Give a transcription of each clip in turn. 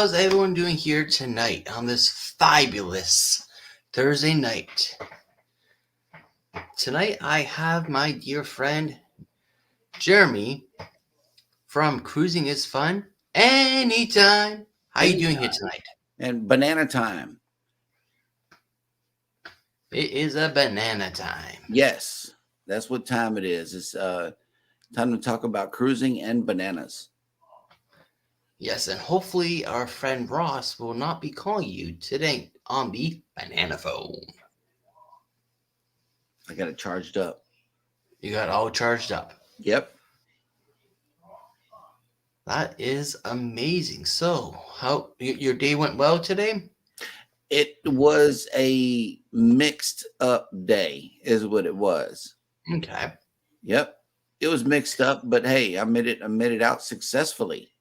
how's everyone doing here tonight on this fabulous Thursday night? Tonight I have my dear friend Jeremy from Cruising is Fun Anytime. How you doing here tonight? And banana time. It is a banana time. Yes, that's what time it is. It's time to talk about cruising and bananas. Yes, and hopefully our friend Ross will not be calling you today on the banana phone. I got it charged up. You got all charged up. Yep. That is amazing. So, how your day went well today? It was a mixed up day, is what it was. Okay. Yep. It was mixed up, but hey, I made it out successfully.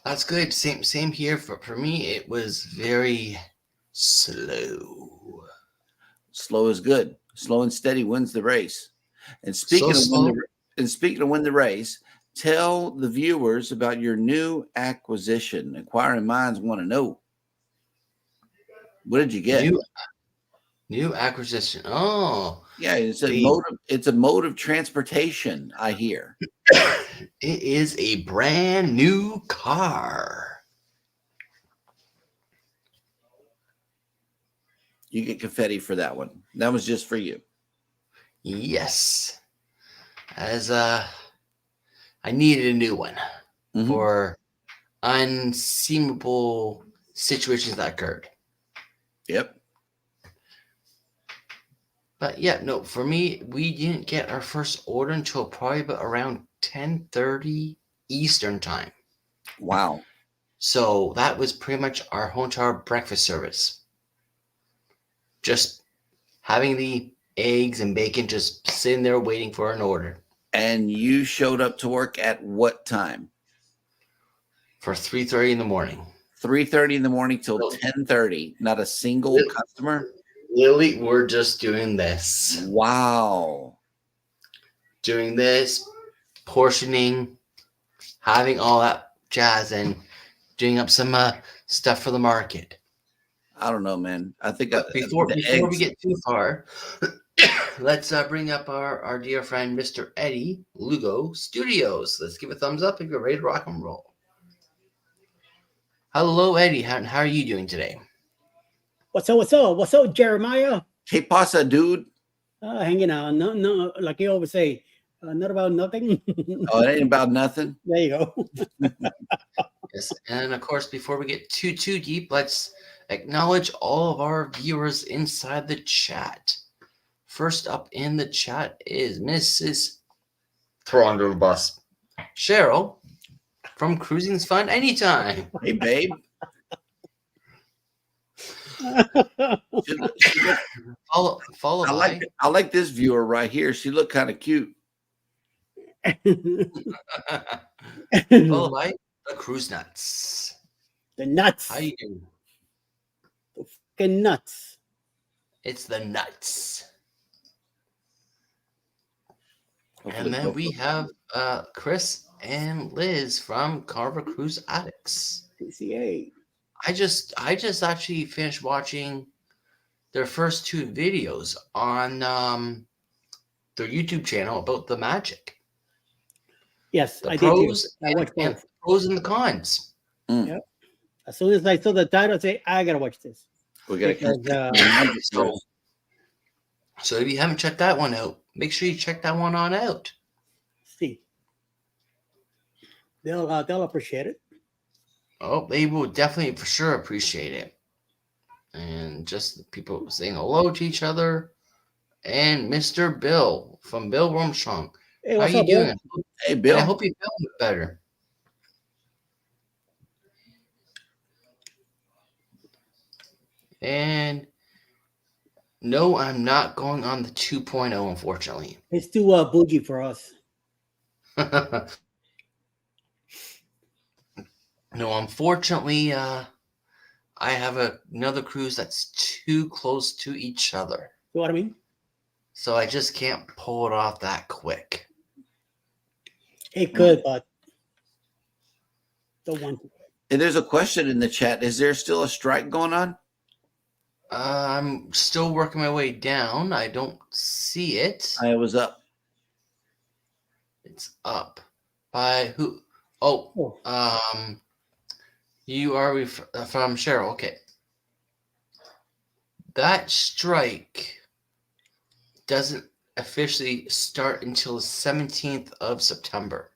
That's good. Same here. For me, it was very slow. Slow is good. Slow and steady wins the race. And speaking of win the race, tell the viewers about your new acquisition. Inquiring minds want to know. What did you get? New acquisition. Oh, yeah, it's a mode of transportation, I hear. It is a brand new car. You get confetti for that one. That was just for you. Yes. As I needed a new one for unseemable situations that occurred. Yep. But yeah, no, for me, we didn't get our first order until probably about around 10:30 Eastern time. Wow. So that was pretty much our whole entire breakfast service. Just having the eggs and bacon just sitting there waiting for an order. And you showed up to work at what time? For 3:30 in the morning. 3:30 in the morning till 10:30. Not a single customer? Lily, we're just doing this. Wow. Doing this, portioning, having all that jazz, and doing up some stuff for the market. I don't know, man. I think before we get too far, let's bring up our dear friend, Mr. Eddie Lugo Studios. Let's give a thumbs up if you're ready to rock and roll. Hello, Eddie. How are you doing today? What's up, Jeremiah? Que pasa, dude? Hanging out. No, like you always say, not about nothing. Oh, it ain't about nothing? There you go. Yes, and of course, before we get too deep, let's acknowledge all of our viewers inside the chat. First up in the chat is Mrs. Throw under the bus, Cheryl from Cruising's Fun Anytime. Hey, babe. Follow I like this viewer right here. She looked kind of cute. Followed by the Cruise Nuts. The nuts. How you doing? The fucking nuts. It's the nuts. And then we have Chris and Liz from Carver Cruise Addicts. PCA. I just actually finished watching their first two videos on their YouTube channel about the magic. Yes, the I pros did. I watched both. The pros and the cons. Yep. As soon as I saw the title, I say I gotta watch this. We gotta so if you haven't checked that one out, make sure you check that one on out. See, they'll appreciate it. Oh, they will definitely for sure appreciate it. And just people saying hello to each other. And Mr. Bill from Bill Armstrong. Hey, how you doing? Bill? Hey, Bill. I hope you feel better. And no, I'm not going on the 2.0, unfortunately. It's too bougie for us. No, unfortunately, I have another cruise that's too close to each other. You know what I mean? So I just can't pull it off that quick. It could, but don't want to. And there's a question in the chat. Is there still a strike going on? I'm still working my way down. I don't see it. I was up. It's up. By who? Oh, you are from Cheryl. Okay. That strike doesn't officially start until the 17th of September.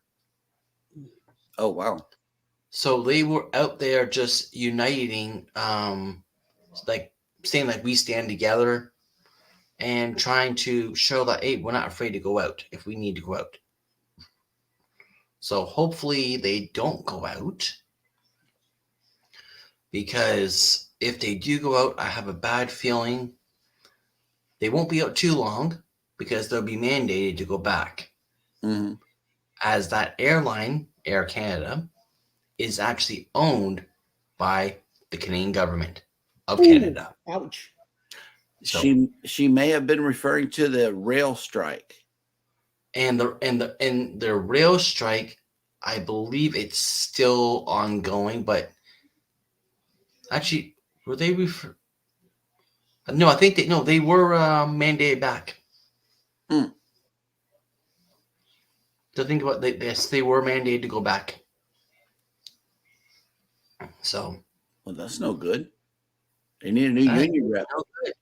Oh, wow. So they were out there just uniting, like saying like we stand together and trying to show that, hey, we're not afraid to go out if we need to go out. So hopefully they don't go out, because if they do go out, I have a bad feeling they won't be out too long, because they'll be mandated to go back. Mm-hmm. As that airline, Air Canada, is actually owned by the Canadian government of Canada. Ouch. So, she may have been referring to the rail strike. and the rail strike, I believe it's still ongoing, but actually, were they No, I think they were mandated back. Hmm. To think about this, they were mandated to go back. So, Well, that's no good. They need a new union rep. No good.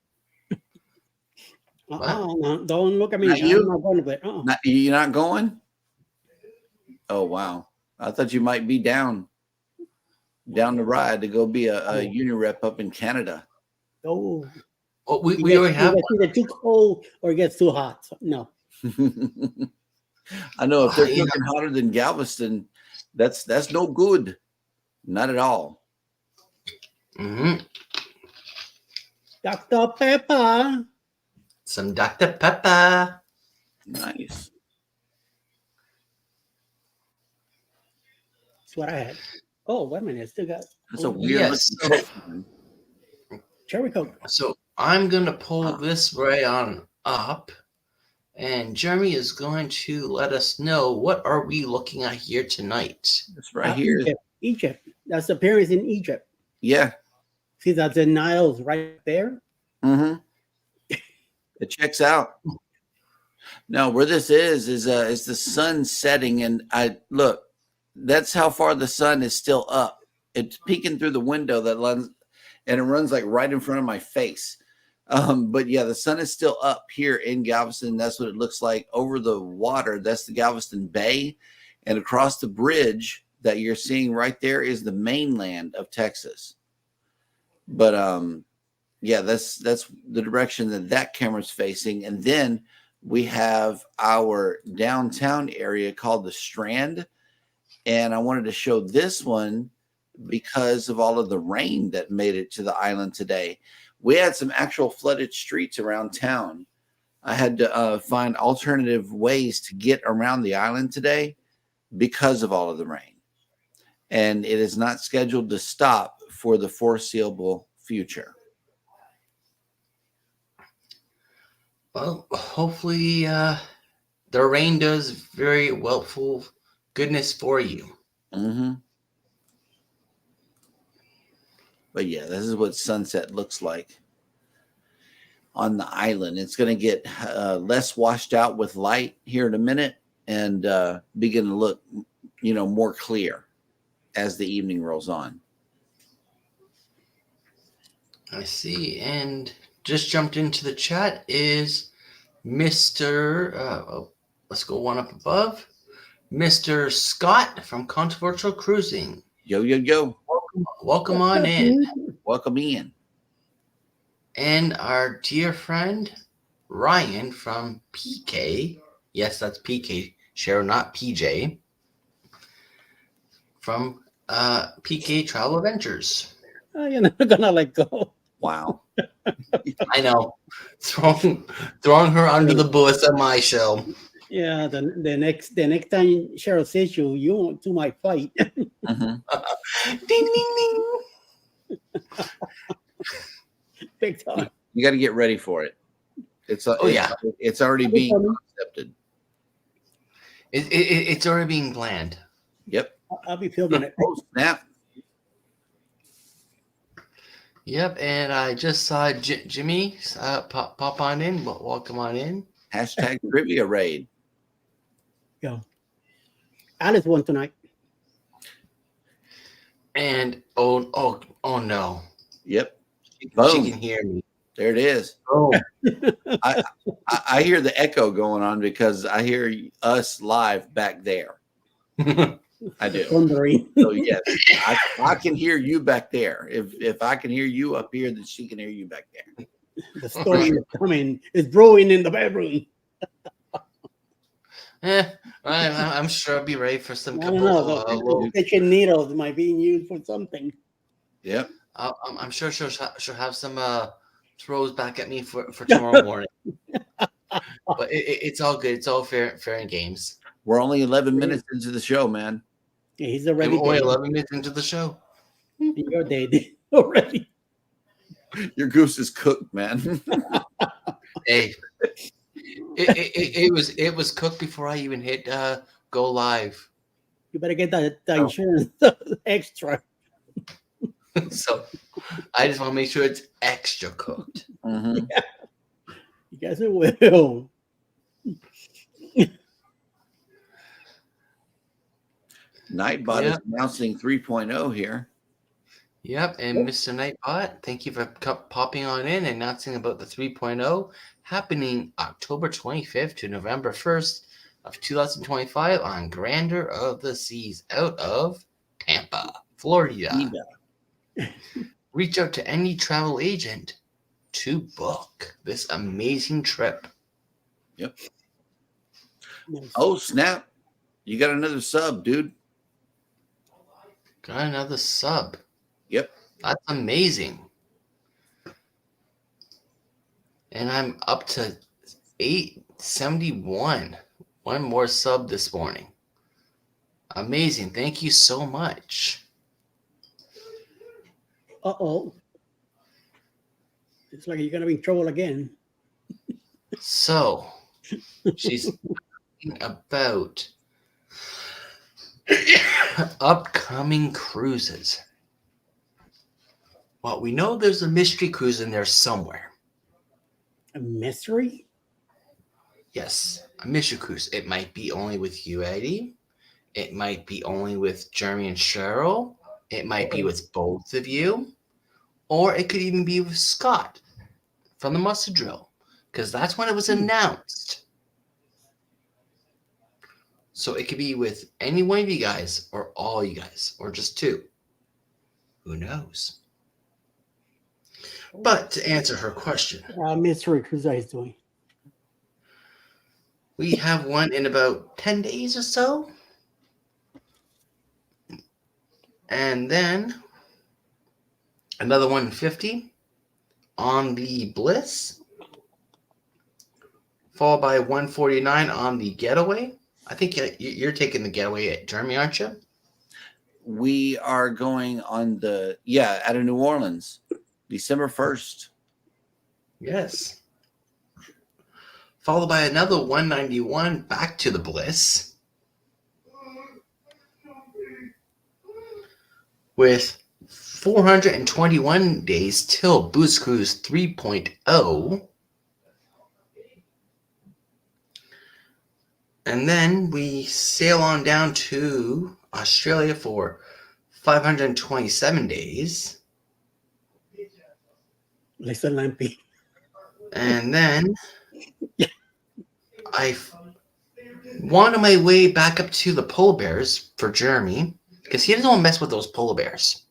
No, don't look at me. Not you? I'm not going to it. You're not going? Oh, wow. I thought you might be down the ride to go be a union rep up in Canada. Oh. Well, we already have. It's either too cold or it gets too hot. So, no. I know if they're cooking hotter than Galveston, that's no good. Not at all. Mm-hmm. Dr. Pepper. Some Dr. Pepper. Nice. That's what I had. Oh, wait a minute. I still got. That's a weird looking Cherry Coke. So I'm going to pull this right on up, and Jeremy is going to let us know what are we looking at here tonight. That's right here. Egypt. That's the pyramids in Egypt. Yeah. See that the Nile's right there? Mm-hmm. It checks out. Now, where this is the sun setting, and look, that's how far the sun is still up. It's peeking through the window and it runs like right in front of my face. But yeah, the sun is still up here in Galveston. That's what it looks like over the water. That's the Galveston Bay, and across the bridge that you're seeing right there is the mainland of Texas. But yeah, that's the direction that camera's facing. And then we have our downtown area called the Strand. And I wanted to show this one because of all of the rain that made it to the island today. We had some actual flooded streets around town. I had to find alternative ways to get around the island today because of all of the rain. And it is not scheduled to stop for the foreseeable future. Well, hopefully the rain does very helpful goodness for you. Mm-hmm. But yeah, this is what sunset looks like on the island. It's going to get less washed out with light here in a minute and begin to look, more clear as the evening rolls on. I see. And just jumped into the chat is Mr. Let's go one up above. Mr. Scott from Controversial Cruising. Yo. Welcome on in. Welcome in. And our dear friend Ryan from PK. Yes, that's PK. Cheryl, not PJ. From PK Travel Adventures. You're not gonna let go. Wow. I know. Throwing her under the bus at my show. Yeah, the next time Cheryl says you want to my fight. Mm-hmm. Ding ding ding. Big time. You got to get ready for it. It's already being accepted. It's already being planned. Yep. I'll be filming it. Oh, snap. Yep, and I just saw Jimmy pop on in. Welcome on in. Hashtag trivia raid. Yeah. Alice won tonight. And oh no. Yep. She Boom. can hear me. There it is. Oh. I hear the echo going on because I hear us live back there. I do. Wondering. So yes, I can hear you back there. If I can hear you up here, then she can hear you back there. The story is coming. It's brewing in the bedroom. I'm sure I'll be ready for some I don't know. Kitchen needles might be used for something. Yep. I'm sure she'll have some throws back at me for tomorrow morning. But it's all good. It's all fair in games. We're only 11 minutes into the show, man. Yeah, he's already only 11 minutes into the show. You're dead already. Your goose is cooked, man. Hey, it was cooked before I even hit go live. You better get that insurance extra. So I just want to make sure it's extra cooked. Mm-hmm. Yeah. You guys will. Nightbot is announcing 3.0 here. Yep, and Mr. Nightbot, thank you for popping on in and announcing about the 3.0 happening October 25th to November 1st of 2025 on Grandeur of the Seas out of Tampa, Florida. Reach out to any travel agent to book this amazing trip. Yep. Oh, snap. You got another sub, dude. Got another sub. Yep. That's amazing. And I'm up to 871. One more sub this morning. Amazing. Thank you so much. Uh-oh. It's like you're going to be in trouble again. So, she's talking about upcoming cruises. Well, we know there's a mystery cruise in there somewhere. A mystery? Yes, a mystery cruise. It might be only with you, Eddie. It might be only with Jeremy and Cheryl. It might be with both of you. Or it could even be with Scott from the Mustard Drill. Because that's when it was announced. So it could be with any one of you guys or all you guys or just two. Who knows? But to answer her question. Mystery cruise I was doing. We have one in about 10 days or so. And then another 150 on the Bliss. Followed by 149 on the Getaway. I think you're taking the Getaway at Jeremy, aren't you? We are going on out of New Orleans, December 1st. Yes. Followed by another 191 back to the Bliss. With 421 days till Boost Cruise 3.0. And then we sail on down to Australia for 527 days. Listen, Lampy. And then I wanted my way back up to the polar bears for Jeremy because he doesn't want to mess with those polar bears.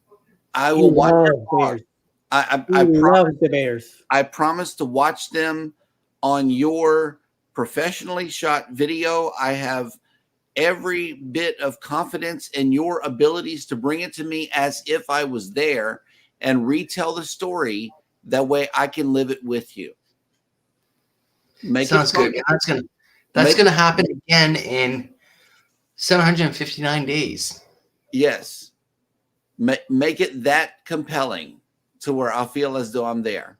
I will watch bears. I love the bears. I promise to watch them on your professionally shot video. I have every bit of confidence in your abilities to bring it to me as if I was there and retell the story. That way I can live it with you. Sounds good. That's gonna happen again in 759 days. Yes. Make it that compelling to where I feel as though I'm there.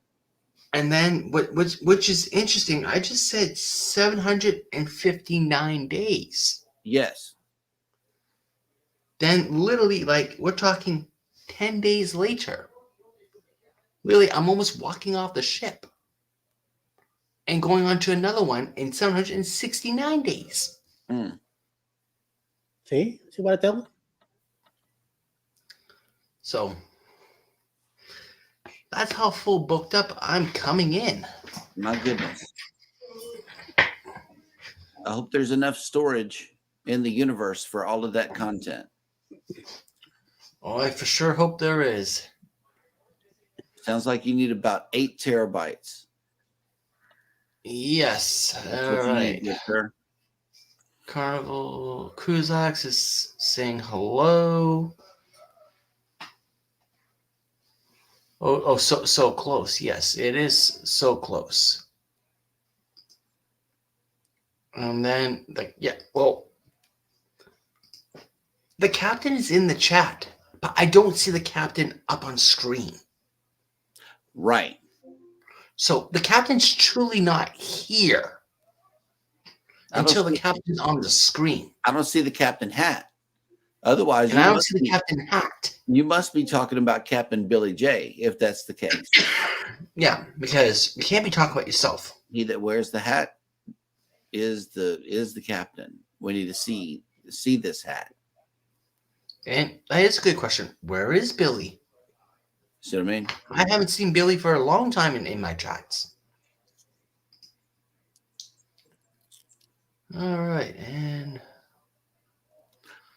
And then which is interesting, I just said 759 days. Yes. Then literally, like, we're talking 10 days later. Really, I'm almost walking off the ship and going on to another one in 769 days. Mm. See what I tell you? So that's how full booked up I'm coming in. My goodness. I hope there's enough storage in the universe for all of that content. Oh, I for sure hope there is. Sounds like you need about 8 terabytes. Yes. That's All what you right. need, good sir. Carnival Cruzax is saying hello. Oh, so close. Yes, it is so close. And then the captain is in the chat, but I don't see the captain up on screen. Right. So the captain's truly not here until the captain's on the screen. I don't see the captain hat. Otherwise, And I don't see the captain hat. You must be talking about Captain Billy J, if that's the case. Yeah, because you can't be talking about yourself. He that wears the hat is the captain. We need to see this hat. And that is a good question. Where is Billy? See what I mean? I haven't seen Billy for a long time in my chats. All right, and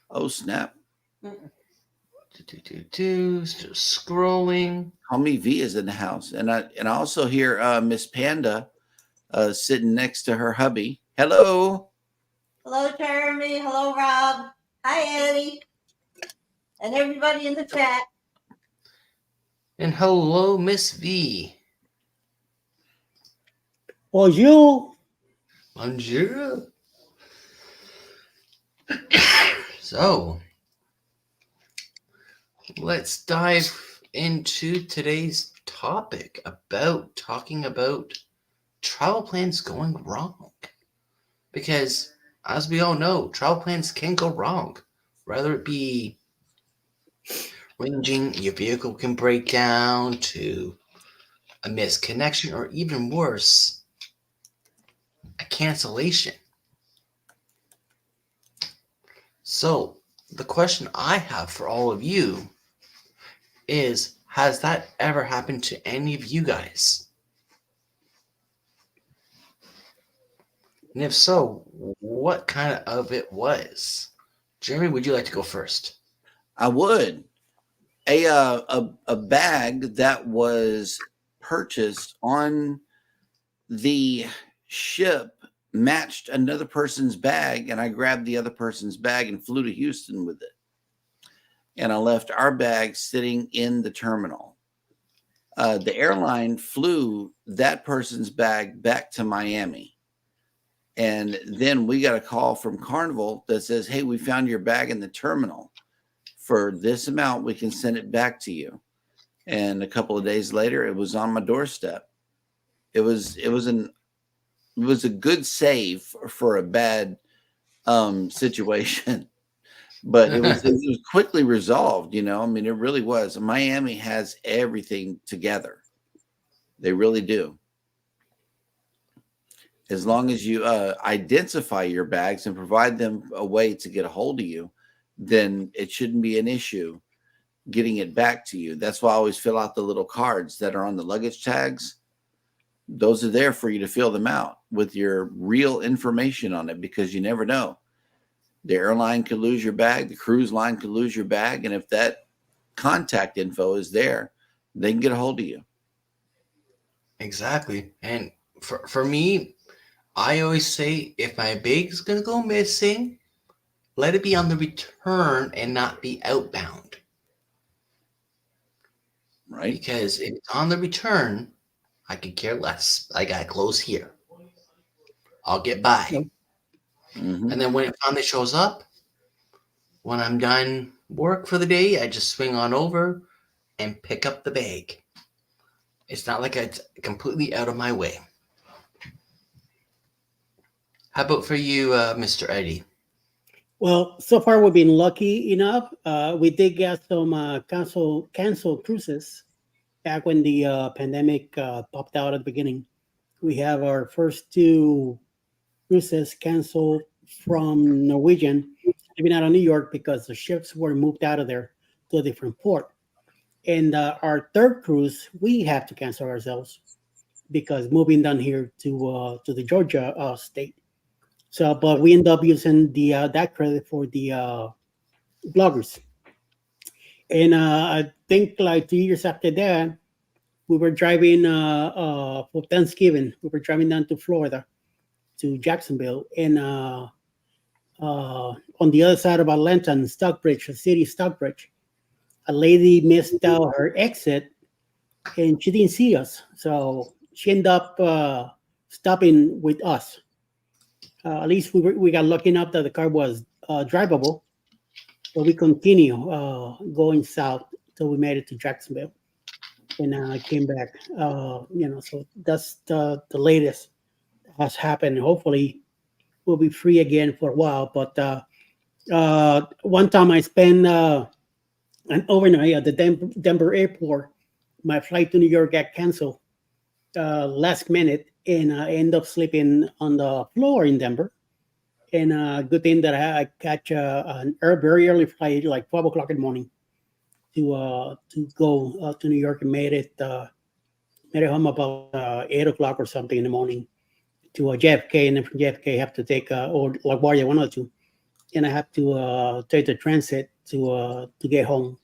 oh snap! Still scrolling. Homie V is in the house, and I also hear Miss Panda sitting next to her hubby. Hello. Hello, Jeremy. Hello, Rob. Hi, Eddie, and everybody in the chat. And hello, Miss V. Bonjour. Bonjour. So, let's dive into today's topic about talking about travel plans going wrong. Because, as we all know, travel plans can go wrong. Whether it be ranging, your vehicle can break down, to a missed connection, or even worse, a cancellation. So, the question I have for all of you is, has that ever happened to any of you guys? And if so, what kind of it was? Jeremy, would you like to go first? I would. A bag that was purchased on the ship matched another person's bag, and I grabbed the other person's bag and flew to Houston with it. And I left our bag sitting in the terminal. The airline flew that person's bag back to Miami. And then we got a call from Carnival that says, hey, we found your bag in the terminal. For this amount, we can send it back to you. And a couple of days later, it was on my doorstep. It was a good save for a bad situation. But it was quickly resolved, you know. I mean, it really was. Miami has everything together. They really do. As long as you identify your bags and provide them a way to get a hold of you, then it shouldn't be an issue getting it back to you. That's why I always fill out the little cards that are on the luggage tags. Those are there for you to fill them out with your real information on it, because you never know. The airline could lose your bag. The cruise line could lose your bag. And if that contact info is there, they can get a hold of you. Exactly. And for me, I always say, if my bag's going to go missing, let it be on the return and not be outbound. Right. Because if it's on the return, I could care less. I got clothes here. I'll get by. Mm-hmm. And then when it finally shows up, when I'm done work for the day, I just swing on over and pick up the bag. It's not like it's completely out of my way. How about for you, Mr. Eddie? Well, so far we've been lucky enough. We did get some cancel cruises, back when the pandemic popped out at the beginning, we have our first two cruises canceled from Norwegian, leaving out of New York because the ships were moved out of there to a different port. And our third cruise, we have to cancel ourselves because moving down here to the Georgia state. So, but we end up using the that credit for the bloggers. And I think like 2 years after that, we were driving for Thanksgiving. We were driving down to Florida to Jacksonville, and on the other side of Atlanta, in Stockbridge, the city of Stockbridge, a lady missed out her exit, and she didn't see us, so she ended up stopping with us. At least we got lucky enough that the car was drivable, but we continue going south till we made it to Jacksonville, and I came back. So that's the latest has happened. Hopefully, we'll be free again for a while. But one time I spent an overnight at the Denver airport. My flight to New York got canceled last minute, and I end up sleeping on the floor in Denver. And good thing that I catch an very early flight, like 12 o'clock in the morning, to go to New York, and made it home about 8 o'clock or something in the morning to JFK, and then from JFK have to take or LaGuardia 102, and I have to take the transit to get home.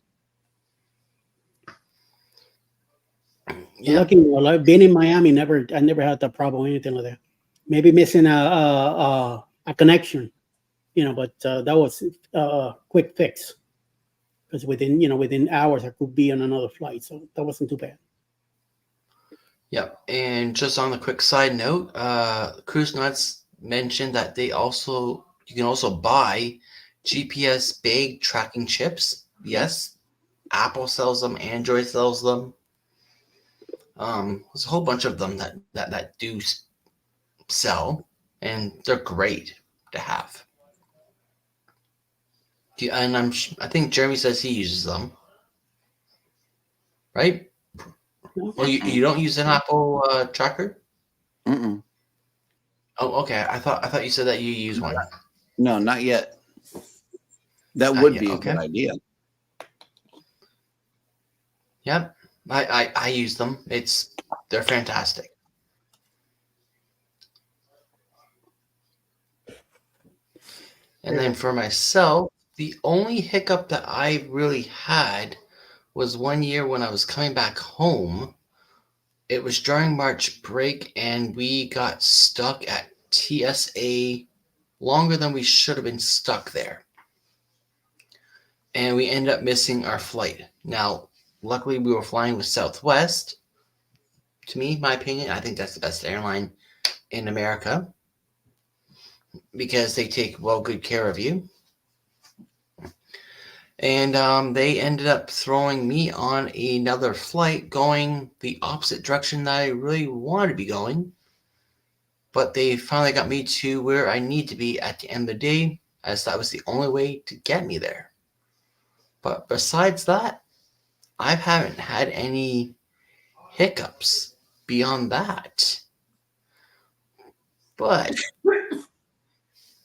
Yeah. Lucky, like being in Miami, I never had that problem or anything like that. Maybe missing a connection, but that was a quick fix because within hours I could be on another flight, so that wasn't too bad. Yep. And just on the quick side note, Cruise Nuts mentioned that you can also buy GPS bag tracking chips. Yes, Apple sells them, Android sells them. There's a whole bunch of them that do sell, and they're great to have. And I think Jeremy says he uses them, right? Well, you don't use an Apple tracker? Mm-mm. Oh, okay. I thought you said that you use one. No, not yet. That Not would yet, be a okay. good idea. Yep. I use them. They're fantastic. And then for myself, the only hiccup that I really had was one year when I was coming back home. It was during March break, and we got stuck at TSA longer than we should have been stuck there. And we ended up missing our flight. Now, luckily, we were flying with Southwest. To me, my opinion, I think that's the best airline in America because they take good care of you. And they ended up throwing me on another flight going the opposite direction that I really wanted to be going. But they finally got me to where I need to be at the end of the day, as that was the only way to get me there. But besides that, I haven't had any hiccups beyond that. But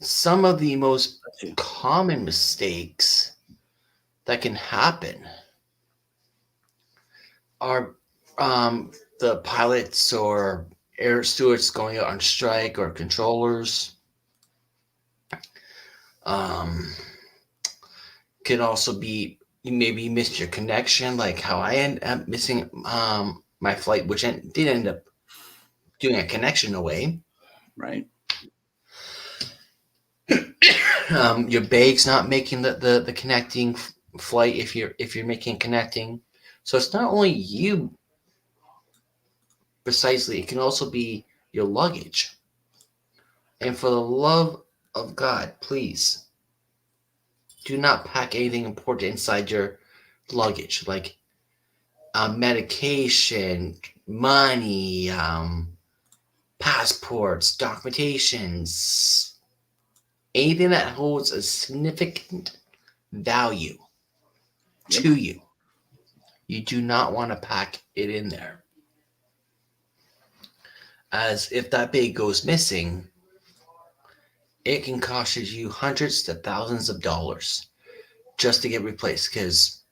some of the most common mistakes that can happen are the pilots or air stewards going out on strike or controllers. Could also be maybe you missed your connection, like how I ended up missing my flight, which did end up doing a connection away. Right. Your bag's not making the connecting flight if you're making connecting. So it's not only you precisely, it can also be your luggage. And for the love of God, please do not pack anything important inside your luggage, like medication, money, passports, documentations, anything that holds a significant value to you. You do not want to pack it in there. As if that bag goes missing, it can cost you hundreds to thousands of dollars just to get replaced, because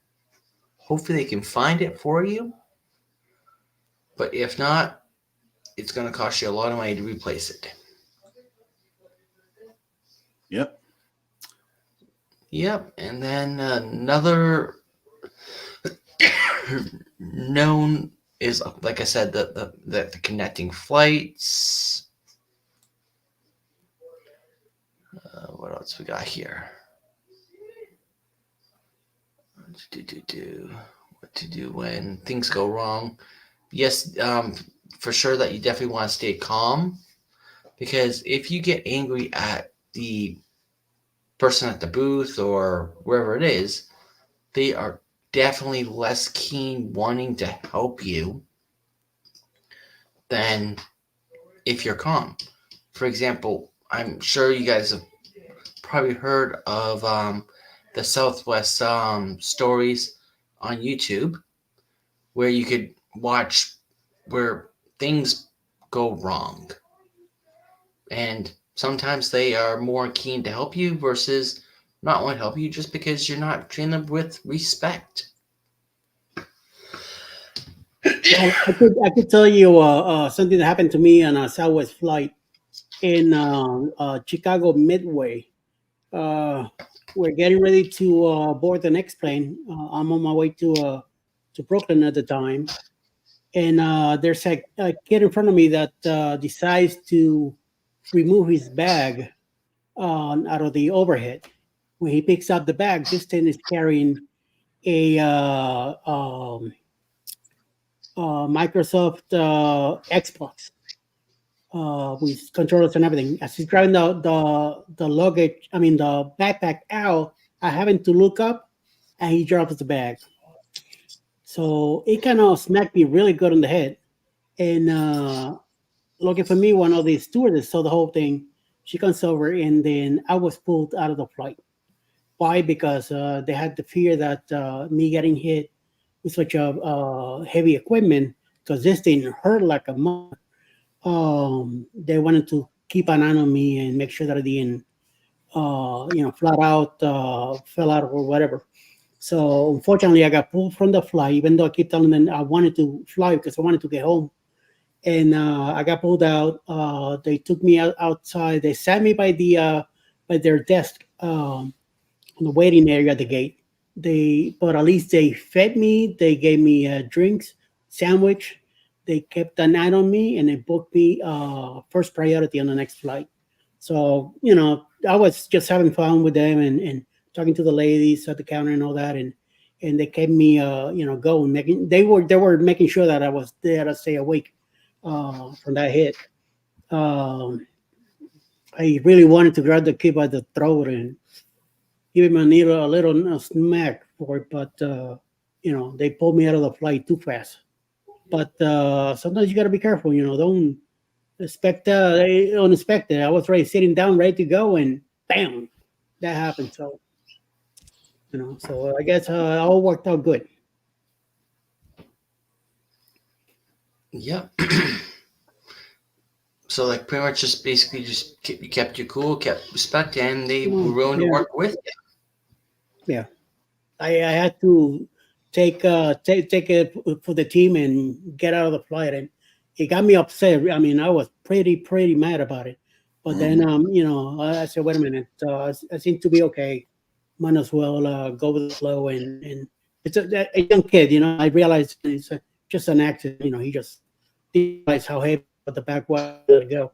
hopefully they can find it for you. But if not, it's going to cost you a lot of money to replace it. Yep. Yep. And then another known is, like I said, the connecting flights. What else we got here? What to do when things go wrong? Yes, for sure that you definitely want to stay calm, because if you get angry at the person at the booth or wherever it is, they are definitely less keen wanting to help you than if you're calm. For example, I'm sure you guys have probably heard of the Southwest stories on YouTube, where you could watch where things go wrong. And sometimes they are more keen to help you versus not want to help you, just because you're not treating them with respect. Well, I could tell you something that happened to me on a Southwest flight in Chicago Midway. Uh, we're getting ready to board the next plane. I'm on my way to Brooklyn at the time, and there's a kid in front of me that decides to remove his bag out of the overhead. When he picks up the bag, this thing is carrying a Microsoft Xbox with controllers and everything. As he's driving the luggage, I mean the backpack out, I happen to look up, and he drops the bag. So it kind of smacked me really good on the head. And looking for me, one of the stewardess saw the whole thing. She comes over, and then I was pulled out of the flight. Why? Because they had the fear that me getting hit with such a heavy equipment, because this thing hurt like a mother. They wanted to keep an eye on me and make sure that I didn't, flat out fell out or whatever. So unfortunately, I got pulled from the flight, even though I keep telling them I wanted to fly because I wanted to get home. And I got pulled out. They took me outside. They sat me by their desk. On the waiting area at the gate. But at least they fed me. They gave me drinks, sandwich. They kept an eye on me, and they booked me first priority on the next flight. So I was just having fun with them and talking to the ladies at the counter and all that, and they kept me going. They were making sure that I was there to stay awake from that hit. Um, I really wanted to grab the kid by the throat and give him a little smack for it, but they pulled me out of the flight too fast. But sometimes you got to be careful. Don't expect unexpected. I was ready, sitting down, ready to go, and bam, that happened. So so I guess all worked out good. Yep. So, like, pretty much just basically just you kept you cool, kept respect, and they were willing to Yeah, work with you. yeah. I had to take it for the team and get out of the flight, and it got me upset. I mean, I was pretty mad about it. But then, I said, wait a minute, I seem to be okay. Might as well go with the flow. And it's a young kid. I realized it's just an accident. He just didn't realize how heavy the back was. Let it go.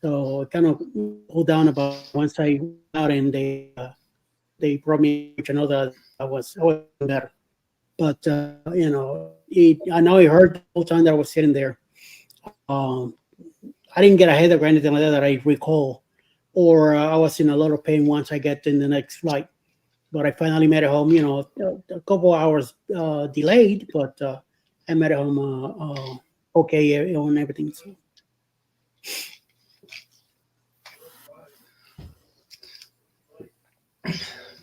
So it kind of cooled down about once I went out, and they brought me, which I know that I was better. But I know it hurt the whole time that I was sitting there. Um, I didn't get a headache or anything like that I recall, or I was in a lot of pain once I get in the next flight. But I finally made it home. A couple hours delayed, but I made it home okay on everything. So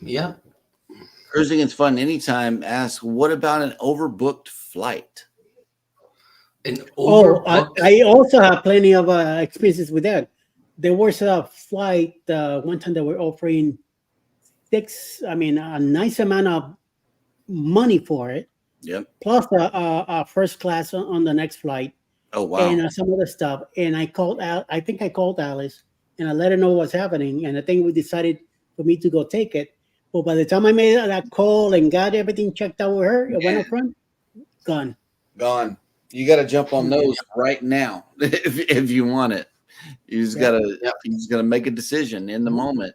Yep. Cruising is fun anytime. Ask, what about an overbooked flight? An Oh, overbooked. I also have plenty of experiences with that. There was a flight one time that were offering a nice amount of money for it, Yep. plus a first class on the next flight, Oh, wow. and some other stuff. And I called out. I think I called Alice, and I let her know what's happening. And I think we decided for me to go take it. But by the time I made that call and got everything checked out with her, it went up front, gone. Gone. You got to jump on those right now if you want it. You just Yeah. gotta make a decision in the moment.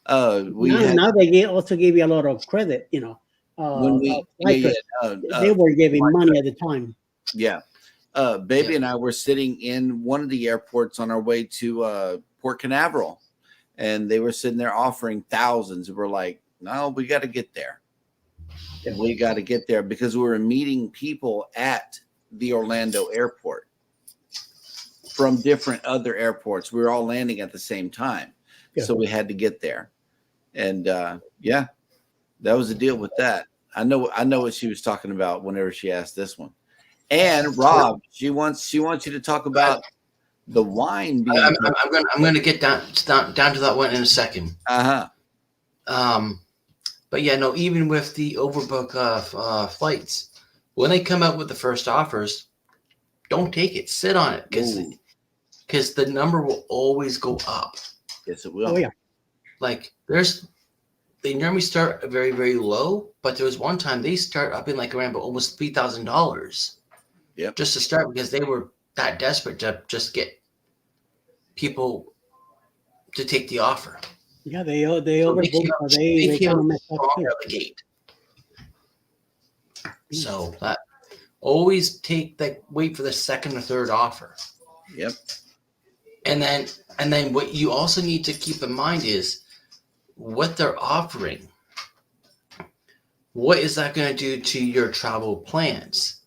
Now they also gave you a lot of credit, When we they were giving money at the time. Yeah. Baby and I were sitting in one of the airports on our way to Port Canaveral, and they were sitting there offering thousands. We're like, no, we got to get there. Yeah. We got to get there because we were meeting people at the Orlando airport from different other airports. We were all landing at the same time. Yeah. So we had to get there. And that was the deal with that. I know what she was talking about whenever she asked this one. And Rob, she wants you to talk about the wine being. I'm gonna get down to that one in a second. But yeah, no. Even with the overbook flights, when they come out with the first offers, don't take it. Sit on it because the number will always go up. Yes, it will. Oh yeah. Like they normally start very, very low, but there was one time they start up in like around almost $3,000. Yep. Just to start because they were that desperate to just get people to take the offer. Yeah, they overbooked, but they kind of messed up too. Out the gate. So that always wait for the second or third offer. Yep. And then what you also need to keep in mind is what they're offering. What is that going to do to your travel plans?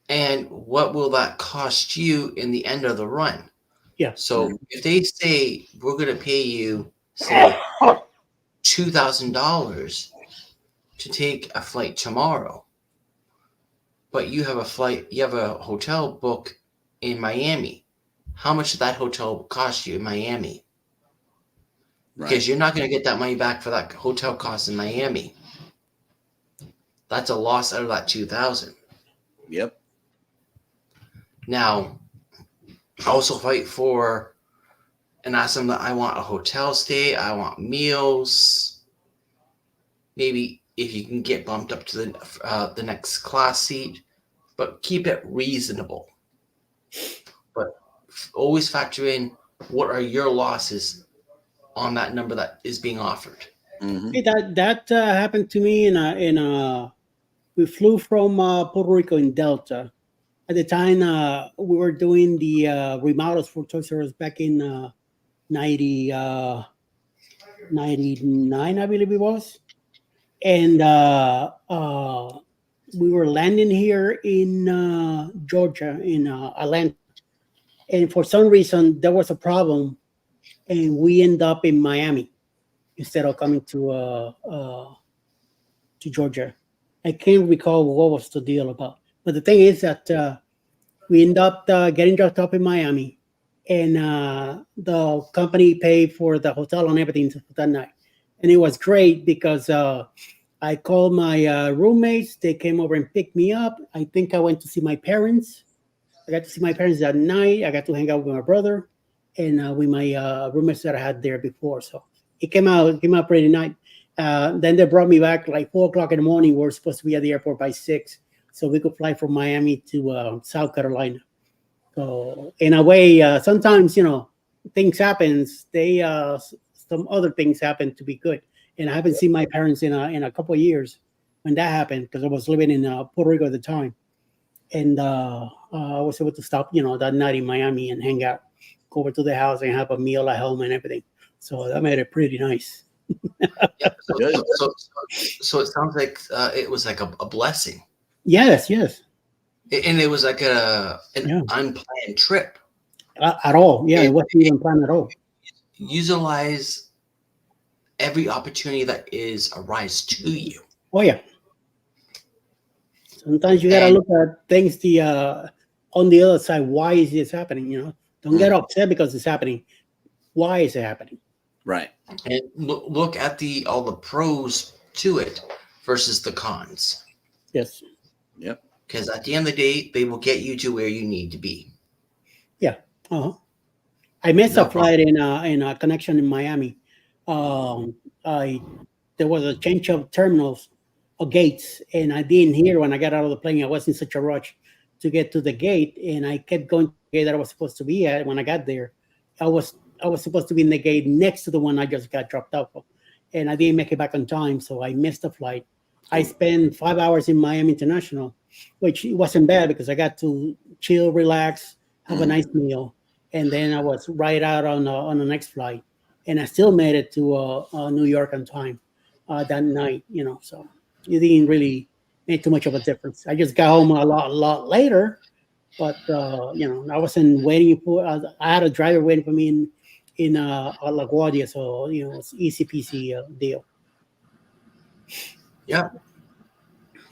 And what will that cost you in the end of the run? Yeah. So if they say we're going to pay you, say, $2,000 to take a flight tomorrow, but you have a hotel book in Miami, how much did that hotel cost you in Miami? Right. Because you're not going to get that money back for that hotel cost in Miami. That's a loss out of that $2,000. Yep. Now, I also fight for and ask them that I want a hotel stay, I want meals. Maybe if you can get bumped up to the next class seat, but keep it reasonable. But always factor in what are your losses on that number that is being offered. Mm-hmm. Hey, that happened to me we flew from Puerto Rico in Delta. At the time, we were doing the remodels for Toys R Us back in 99, I believe it was. And we were landing here in Georgia, in Atlanta. And for some reason, there was a problem, and we end up in Miami instead of coming to Georgia. I can't recall what was the deal about. But the thing is that we end up getting dropped off in Miami, and the company paid for the hotel and everything for that night. And it was great because I called my roommates. They came over and picked me up. I think I went to see my parents. I got to see my parents that night. I got to hang out with my brother and with my roommates that I had there before. So it came out pretty nice. Then they brought me back like 4:00 in the morning. We were supposed to be at the airport by 6, so we could fly from Miami to South Carolina. So in a way, sometimes things happen. Some other things happen to be good. And I haven't seen my parents in a couple of years when that happened because I was living in Puerto Rico at the time, and I was able to stop that night in Miami and hang out, go over to the house and have a meal at home and everything. So that made it pretty nice. Yeah, so it sounds like it was like a blessing. Yes. And it was like an unplanned trip. At all. Yeah, it wasn't even planned at all. Utilize every opportunity that is arise to you. Oh yeah. Sometimes you gotta And look at things on the other side. Why is this happening? Don't get upset because it's happening. Why is it happening? Right. and look at all the pros to it versus the cons. Yes. Yep. Because at the end of the day, they will get you to where you need to be. Yeah. Uh-huh. I missed No a flight in a connection in Miami. I There was a change of terminals or gates, and I didn't hear when I got out of the plane. I was in such a rush to get to the gate, and I kept going to the gate that I was supposed to be at. When I got there, I was I was supposed to be in the gate next to the one I just got dropped off of, and I didn't make it back on time, so I missed the flight. I spent 5 hours in Miami International, which it wasn't bad because I got to chill, relax, have a nice meal, and then I was right out on the next flight, and I still made it to New York on time that night. So it didn't really make too much of a difference. I just got home a lot later, but I wasn't waiting for. I had a driver waiting for me in LaGuardia, so it's easy peasy deal. Yeah.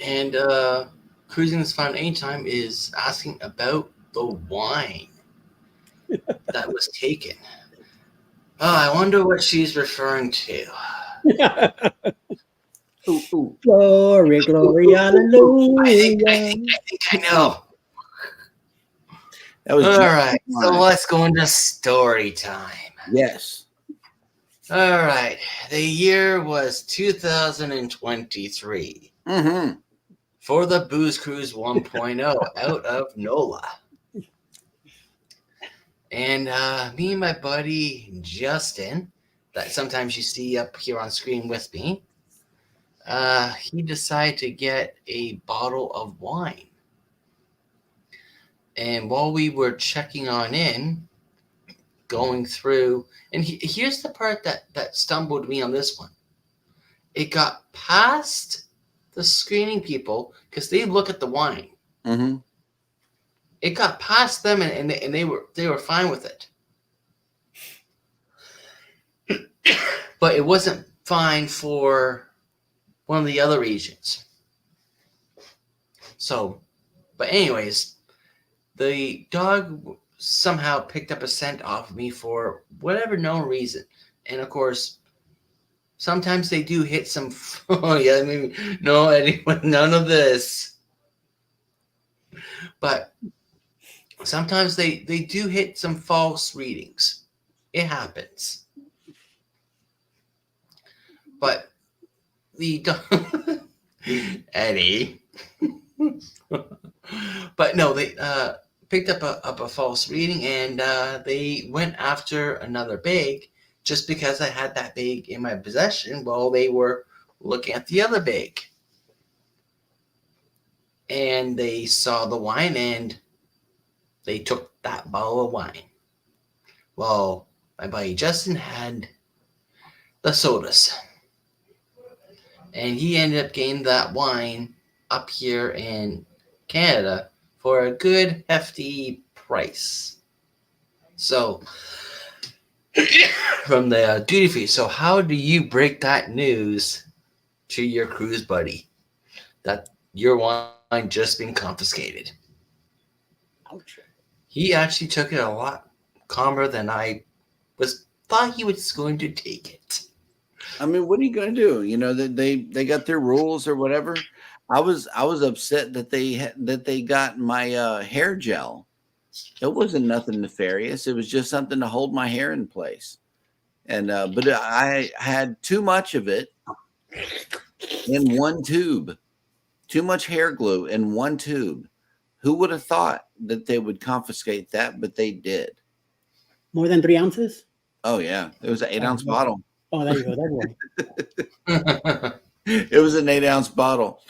And Cruising is Fun Anytime is asking about the wine that was taken. Oh, I wonder what she's referring to. Ooh, ooh. Glory, glory, I hallelujah. think I know. That was All just right, so fine. let's go into story time. Yes. All right, the year was 2023 Mm-hmm. for the Booze Cruise 1.0 out of NOLA. And me and my buddy Justin, that sometimes you see up here on screen with me, he decided to get a bottle of wine. And while we were checking on in, going through, and here's the part that stumbled me on this one. It got past the screening people because they look at the wine. Mm-hmm. It got past them, and they were fine with it. But it wasn't fine for one of the other agents. So, but anyways, the dog somehow picked up a scent off of me for whatever known reason. And of course, sometimes they do hit some. Oh yeah, I mean, no, anyone, none of this. But sometimes they do hit some false readings. It happens. But the dog, Eddie. But no, they picked up a false reading, and they went after another bag just because I had that bag in my possession while they were looking at the other bag. And they saw the wine, and they took that bottle of wine. Well, my buddy Justin had the sodas, and he ended up getting that wine up here in Canada for a good hefty price. So from the duty free. So how do you break that news to your cruise buddy that your wine just been confiscated? Ouch. He actually took it a lot calmer than I thought he was going to take it. I mean, what are you going to do? They got their rules or whatever. I was upset that they got my hair gel. It wasn't nothing nefarious. It was just something to hold my hair in place. And but I had too much of it in one tube. Too much hair glue in one tube. Who would have thought that they would confiscate that? But they did. More than 3 ounces? Oh yeah, it was an 8-ounce bottle. Oh, there you go. That's right. It was an 8-ounce bottle.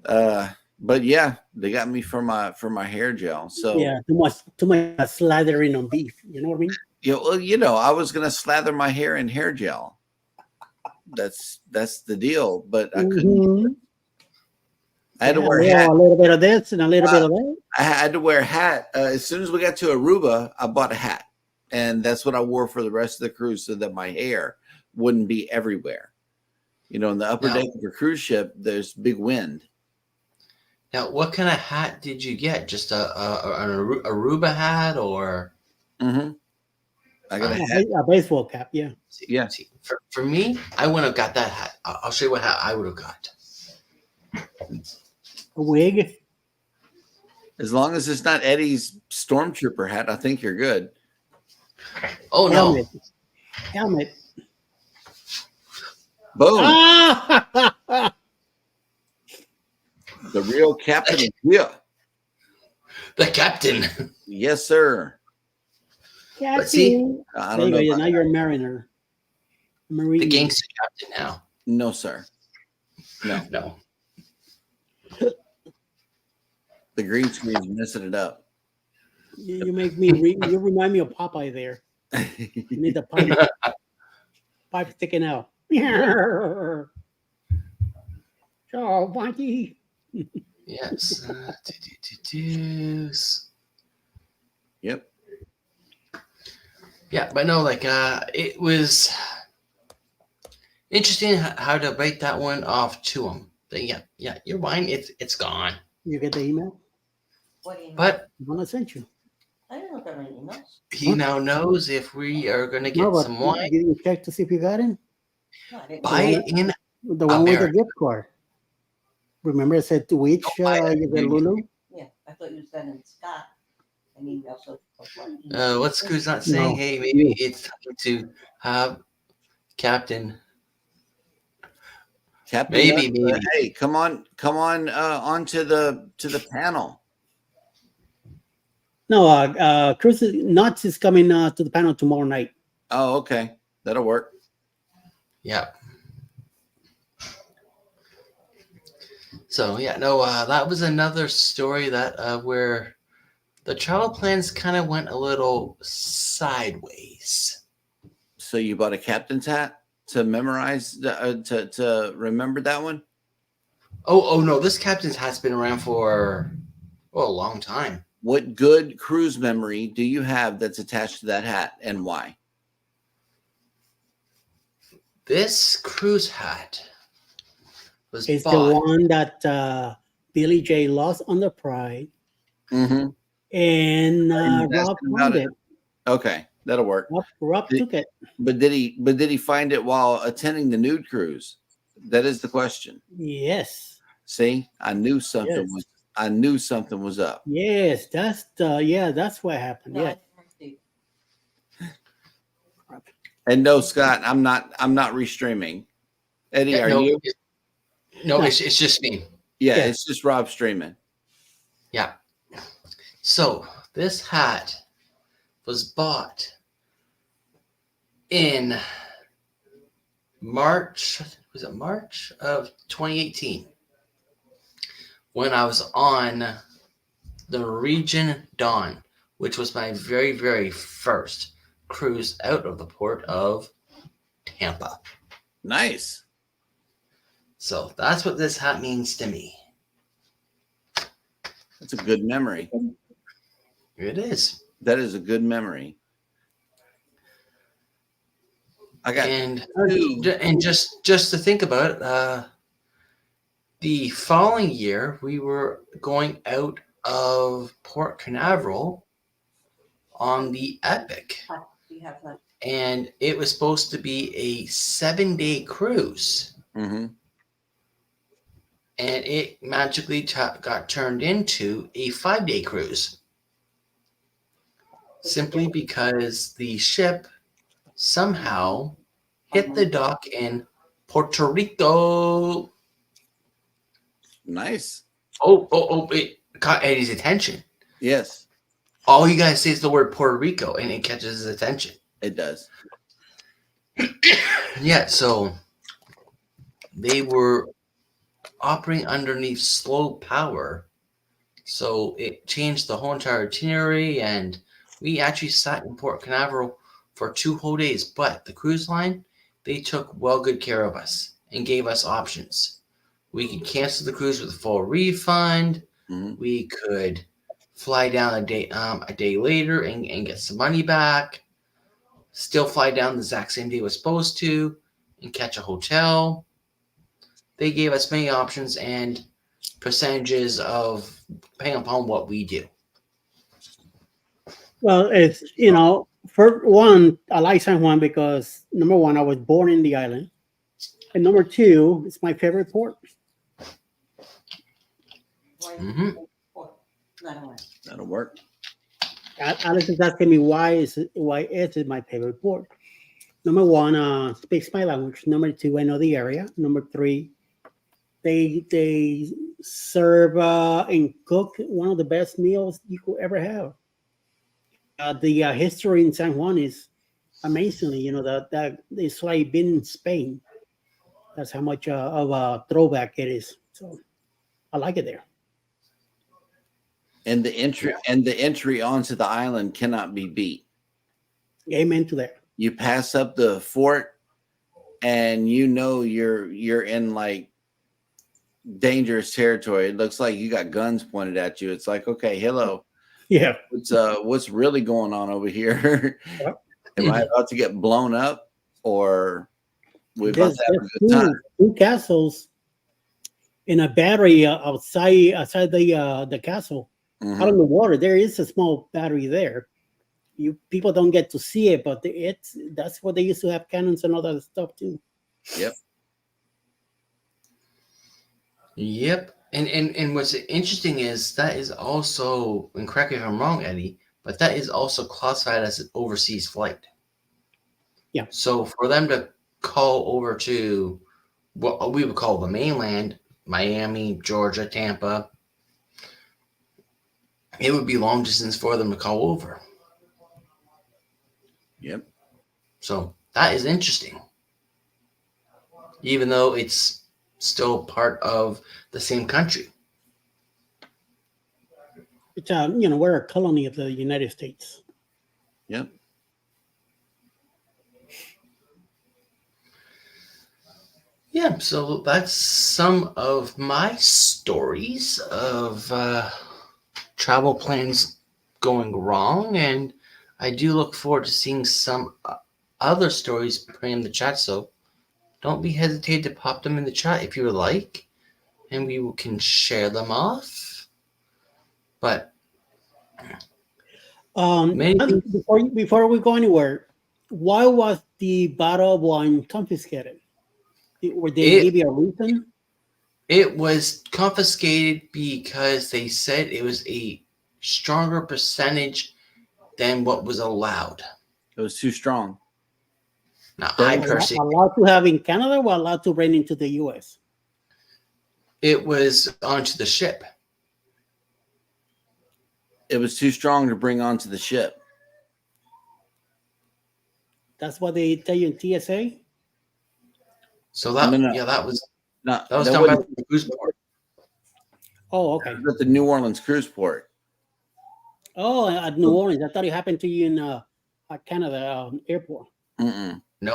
But yeah, they got me for my hair gel. So Yeah, too much slathering on beef. You know what I mean? I was gonna slather my hair in hair gel. That's the deal. But I couldn't. Mhm. I had to Yeah, wear a yeah, hat. a little bit of this and a little bit of that. I had to wear a hat. As soon as we got to Aruba, I bought a hat, and that's what I wore for the rest of the cruise, so that my hair wouldn't be everywhere. In the upper Now- deck of your cruise ship, there's big wind. Now, what kind of hat did you get? Just an Aruba hat, or? Mm-hmm. I got a Uh, hat. A baseball cap, yeah. Yeah. See, for me, I wouldn't have got that hat. I'll show you what hat I would have got. A wig. As long as it's not Eddie's stormtrooper hat, I think you're good. Oh Helmet. no! Helmet. Boom. Ah! The real captain. Yeah. The captain. Yes, sir. Captain. see, I There don't know. you go. about Now you're a mariner. Marine. The gangster captain now. No, sir. No. No. The green screen's messing it up. You make me. You remind me of Popeye there. You need the pipe sticking out. So, Mikey. Yes. Yep. Yeah, but no, like it was interesting how to write that one off to him. But yeah, your wine, it's gone. You get the email? What email? But The one I sent you. I didn't look at my emails. he now knows if we are going to get No, but some wine. did you check to see if you got it? No, I didn't. Buy it in. The one with the America. gift card. Remember, I said to which buy it. you get Lulu? Yeah, I thought you were sending Scott an email. So what? What's Cruz not saying? No. Hey, maybe it's time to have Captain. Captain. Maybe. Hey, come on onto the panel. No, Cruz Nuts is coming to the panel tomorrow night. Oh, okay. That'll work. Yeah. So yeah, no, that was another story that where the travel plans kind of went a little sideways. So you bought a captain's hat to memorize to remember that one? Oh no, this captain's hat's been around for a long time. What good cruise memory do you have that's attached to that hat, and why? This cruise hat was It's bought. the one that Billy J lost on the Pride, Mm-hmm. and And Rob asking found about it. Okay, that'll work. Rob took it. But did he find it while attending the nude cruise? That is the question. Yes. See, I knew something was up. Yes, that's that's what happened. No, I Yeah. didn't receive. And no, Scott, I'm not restreaming. Eddie, Yeah, are no, you? No, it's just me. Yeah, Yeah. it's just Rob streaming. Yeah. So this hat was bought in March. Was it March of 2018? When I was on the Region Dawn, which was my very, very first cruise out of the port of Tampa. Nice. So that's what this hat means to me. That's a good memory. It is. That is a good memory. I got And two. just to think about it, the following year we were going out of Port Canaveral on the Epic, Do you have that? and it was supposed to be a 7-day cruise, Mm-hmm. and it magically got turned into a 5-day cruise, simply because the ship somehow hit the dock in Puerto Rico. Nice. Oh, it caught Eddie's attention. Yes, All you guys say is the word Puerto Rico, and it catches his attention. it does. Yeah, so they were operating underneath slow power, so it changed the whole entire itinerary, and we actually sat in Port Canaveral for 2 whole days. But the cruise line, they took well good care of us and gave us options. We could cancel the cruise with a full refund. Mhm. We could fly down a day later and get some money back. Still fly down the exact same day we're supposed to. and catch a hotel. They gave us many options and percentages of depending upon what we do. Well, it's, for one, I like San Juan because number one, I was born in the island, and number two, it's my favorite port. Mm-hmm. That'll work. Alex is asking me why is it my favorite port. Number one, speaks my language. Number two, I know the area. Number three, they serve and cook one of the best meals you could ever have. The history in San Juan is amazingly, that it's like being in Spain. That's how much of a throwback it is. So I like it there. And the entry onto the island cannot be beat. Amen to that. You pass up the fort, and you're in like dangerous territory. It looks like you got guns pointed at you. It's like, okay, hello. Yeah. What's really going on over here? Yep. Am I about to get blown up, or we about There's, to have a there's good time? two castles in a battery outside the castle. Mhm. Out on the water. There is a small battery there. People don't get to see it, but that's what they used to have cannons and all that stuff too. Yep. Yep. And what's interesting is that is also, and correct me if I'm wrong, Eddie, but that is also classified as an overseas flight. Yeah. So for them to call over to what we would call the mainland, Miami, Georgia, Tampa, it would be long distance for them to call over. Yep. So that is interesting. Even though it's still part of the same country. It's we're a colony of the United States. Yep. Yeah, so that's some of my stories of travel plans going wrong, and I do look forward to seeing some other stories put in the chat. So don't be hesitant to pop them in the chat if you would like, and we can share them off. But before we go anywhere, why was the bottle of wine confiscated? Did they give you a reason? It was confiscated because they said it was a stronger percentage than what was allowed. It was too strong. Now, I personally, allowed to have in Canada or allowed to bring into the U.S.? It was onto the ship. It was too strong to bring onto the ship. That's what they tell you in TSA? So that that was done by the cruise port. Oh, okay. At the New Orleans cruise port. Oh, at New Orleans. I thought it happened to you in Canada airport. Mm-mm. No.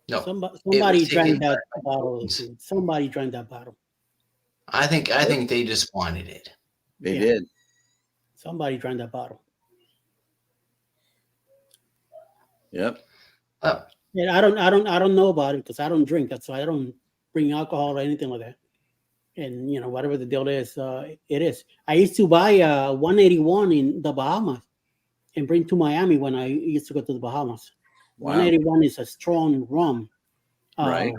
Somebody drank that bottle. Somebody drank that bottle. I think they just wanted it. They did. Somebody drank that bottle. Yep. Yeah, I don't know about it because I don't drink it, so I don't bring alcohol or anything like that. And whatever the deal is, it is. I used to buy 181 in the Bahamas and bring to Miami when I used to go to the Bahamas. Wow. 181 is a strong rum. Right.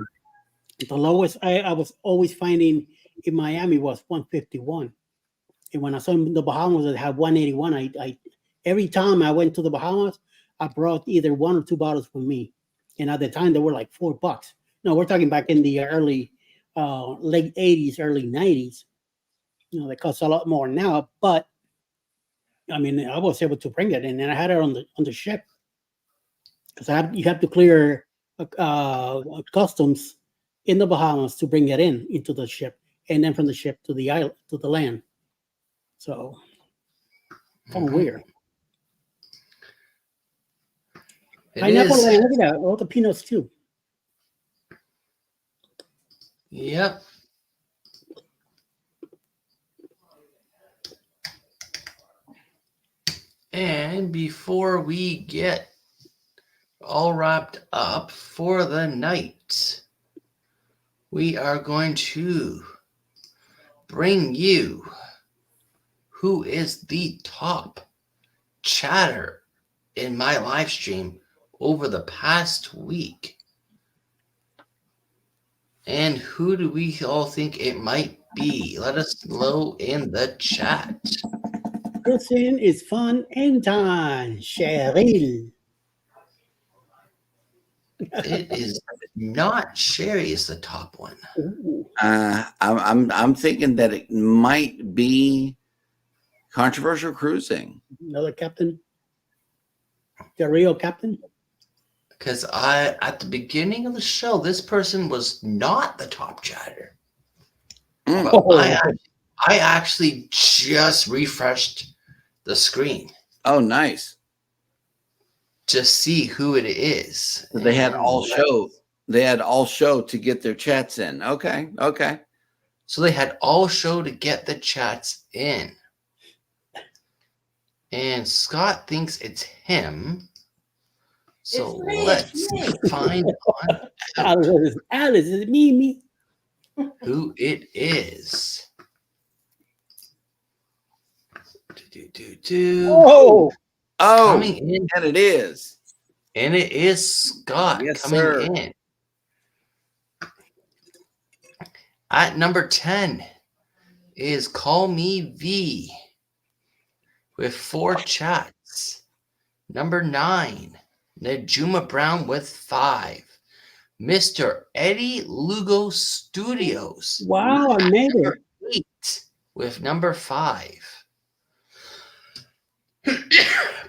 The lowest I was always finding in Miami was 151. And when I saw in the Bahamas that had 181, I every time I went to the Bahamas, I brought either one or two bottles with me. And at the time, they were like $4. No, we're talking back in the early, late 80s, early 90s. They cost a lot more now. But I mean, I was able to bring it, and then I had it on the ship because you have to clear customs in the Bahamas to bring it into the ship, and then from the ship to the island, to the land. So kind of weird. Pineapple land, look at that. All the peanuts too. Yep. And before we get all wrapped up for the night, we are going to bring you who is the top chatter in my live stream over the past week. And who do we all think it might be? Let us know in the chat. Cruising is fun anytime, Cheryl. It is not Sherry is the top one. Ooh. I'm thinking that it might be controversial cruising. Another captain. The real captain. Because at the beginning of the show, this person was not the top chatter. Mm. But I actually just refreshed the screen Oh, nice. to see who it is. So they had And all show. They had all show to get their chats in. Okay. So they had all show to get the chats in. And Scott thinks it's him. So It's me. find on Alice is me. who it is. Oh, Coming in, and it is. and it is Scott Yes, coming sir. in. At number 10 is Call Me V with 4 chats. Number 9, Najuma Brown with 5. Mr. Eddie Lugo Studios. wow, I made it. 8 with number 5.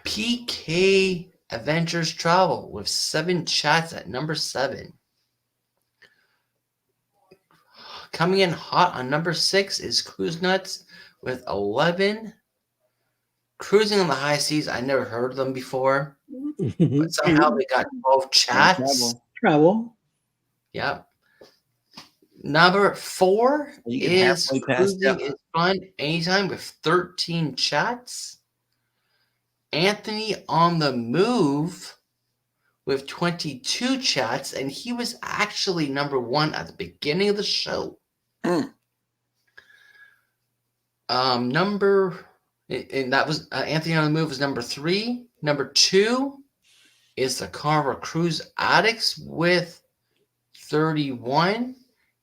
PK Adventures Travel with 7 chats at number 7. Coming in hot on number 6 is Cruise Nuts with 11. Cruising on the High Seas, I never heard of them before, but somehow they got 12 chats. Travel. Yep. Number 4 You can is halfway past Cruising that. is Fun Anytime with 13 chats. Anthony on the Move with 22 chats, and he was actually number 1 at the beginning of the show. Mm. And that was Anthony on the Move was number 3. Number 2 is the Carver Cruise Addicts with 31.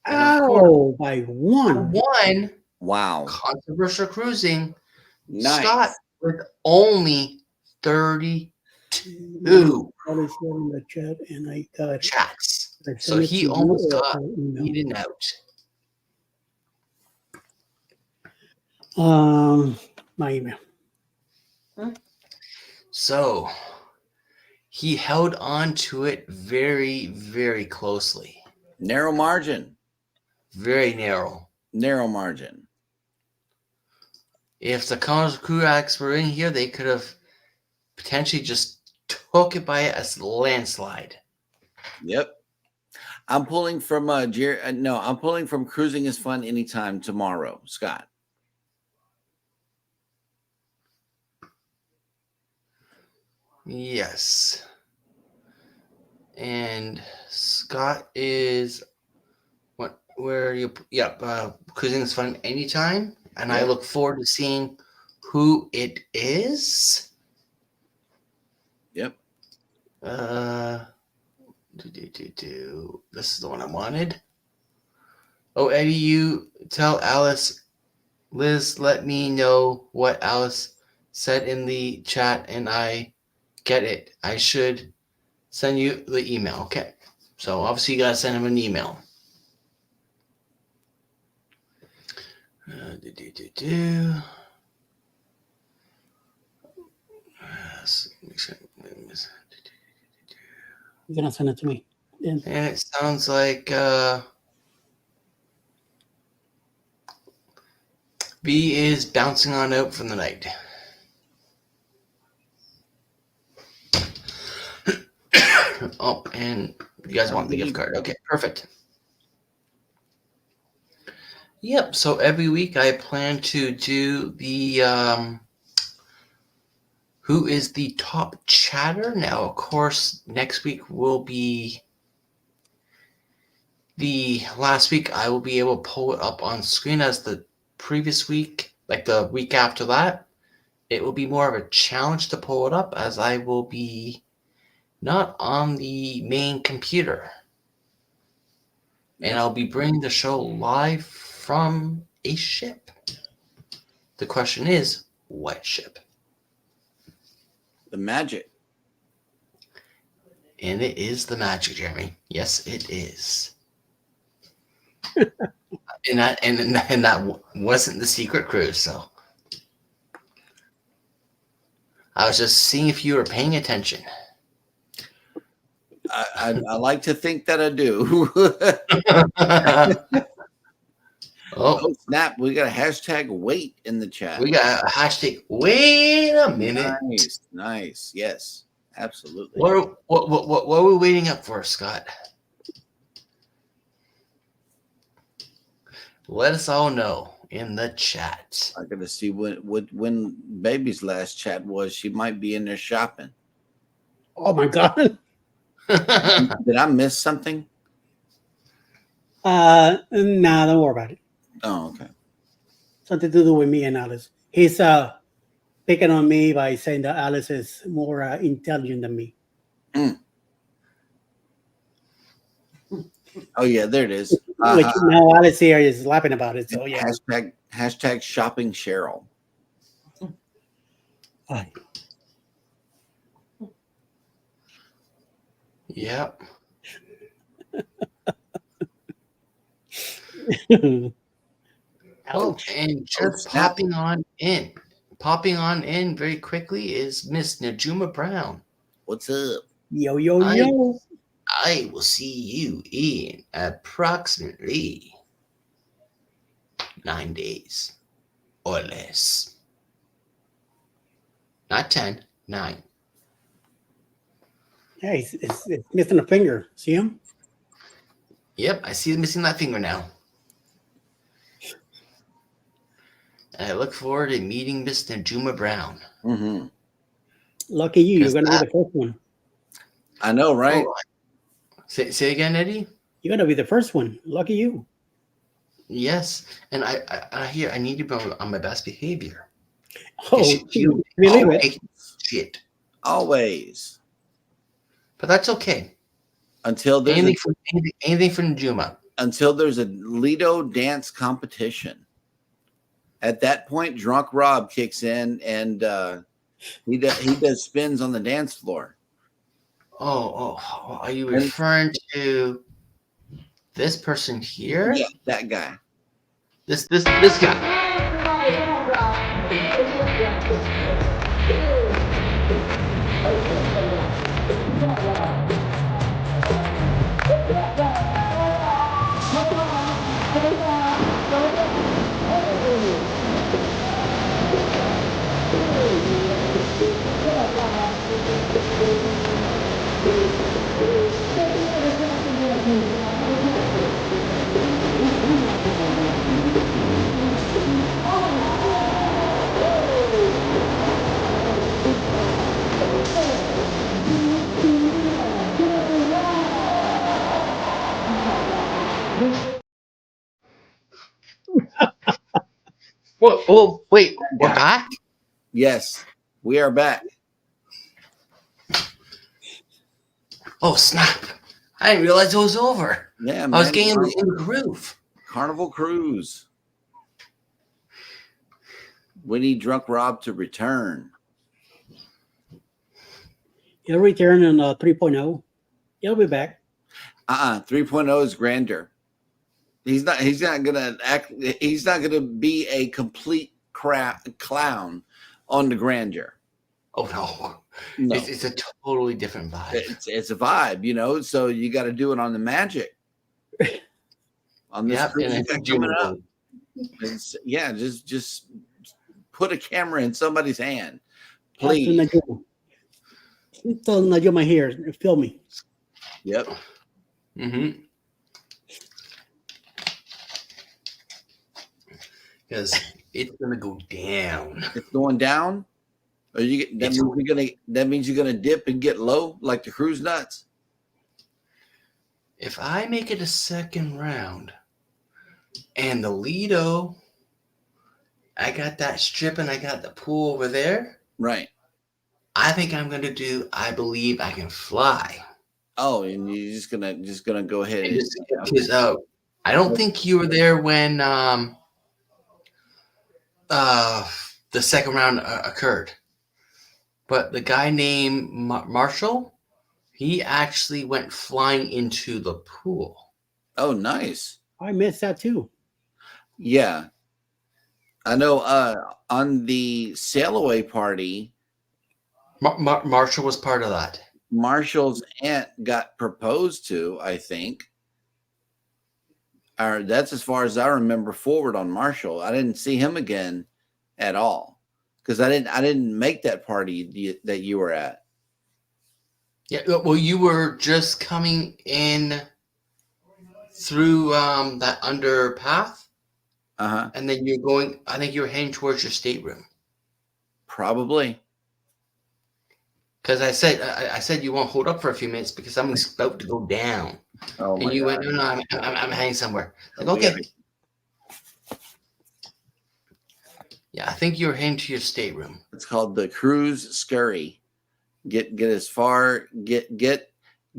And of course, by one. Wow. Controversial Cruising, Nice. Scott with only 32 I was in the chat and I got chats. I So sent it he to you almost or got email. beaten out. My email. So he held on to it very, very closely. Narrow margin. Very narrow. Narrow margin. If the Congress crew acts were in here, they could have potentially just took it by a landslide. Yep. I'm pulling from I'm pulling from Cruising is Fun Anytime tomorrow, Scott. Yes. And Scott is Cruising is Fun Anytime. And I Yep. look forward to seeing who it is. Yep. This is the one I wanted. Oh, Eddie, you tell Alice, Liz, let me know what Alice said in the chat, and I get it. I should send you the email. Okay. So obviously you gotta send him an email. You're gonna send it to me. Then And it sounds like B is bouncing on out from the night. Oh, and you guys want the gift card. Okay, perfect. Yep, so every week I plan to do the who is the top chatter. Now, of course, next week will be the last week. I will be able to pull it up on screen as the previous week, like the week after that. It will be more of a challenge to pull it up as I will be not on the main computer. And I'll be bringing the show live from a ship. The question is, what ship? The Magic. And it is the Magic, Jeremy. Yes, it is. and that wasn't the Secret Cruise, so I was just seeing if you were paying attention. I like to think that I do. Oh, snap. We got a hashtag wait in the chat. We got a hashtag wait a minute. Nice. Yes, absolutely. What are we waiting up for, Scott? Let us all know in the chat. I got to see when Baby's last chat was. She might be in there shopping. Oh my God. Did I miss something? Nah, don't worry about it. Oh, okay. Something to do with me and Alice. He's picking on me by saying that Alice is more intelligent than me. Oh yeah, there it is. Which now Alice here is laughing about it. So yeah. Hashtag shopping Cheryl. Yep. Oh, and just popping on in very quickly is Miss Najuma Brown. What's up? Yo. I will see you in approximately 9 days or less. Not 10, 9. Yeah, it's missing a finger. See him? Yep, I see him missing that finger now. And I look forward to meeting Miss Najuma Brown. Mm-hmm. Lucky you. You're going to be the first one. I know, right? Oh, say again, Eddie? You're going to be the first one. Lucky you. Yes, and I hear I need to be on my best behavior. Oh, you believe it? Shit. Always. But that's okay. Until there's anything from Najuma. Until there's a Lido dance competition. At that point, Drunk Rob kicks in and he does spins on the dance floor. Oh, are you referring to this person here? Yeah, that guy. This guy. Wait, we're back? Yes, we are back. Oh, snap. I didn't realize it was over. Yeah, man. I was getting in the groove. Carnival Cruise. We need Drunk Rob to return. He'll return on 3.0. He'll be back. 3.0 is grander. He's not gonna be a complete clown on the grandeur. Oh no. It's a totally different vibe. It's a vibe, so you got to do it on the Magic. On this coming up. Just put a camera in somebody's hand, please. Tell Najuma here, film me. Yep. Mm-hmm. Because it's gonna go down. It's going down. Or that means you're gonna dip and get low like the cruise nuts. If I make it a second round and the Lido, I got that strip and I got the pool over there, Right. I think I'm going to do I Believe I Can Fly. Oh, and you're just gonna go ahead and Because I don't think you were there when the second round occurred. But the guy named Marshall, he actually went flying into the pool. Oh, nice. I missed that too. Yeah. I know on the sail away party, Marshall was part of that. Marshall's aunt got proposed to, I think. Or that's as far as I remember forward on Marshall. I didn't see him again at all because I didn't make that party that you were at. Yeah, well, you were just coming in through that underpath, and then you're going. I think you were heading towards your stateroom. Probably. Because I said you won't hold up for a few minutes because something's about to go down. Oh, and you went, no, I'm hanging somewhere. Like, okay. Yeah, I think you were heading to your stateroom. It's called the cruise scurry. Get as far, get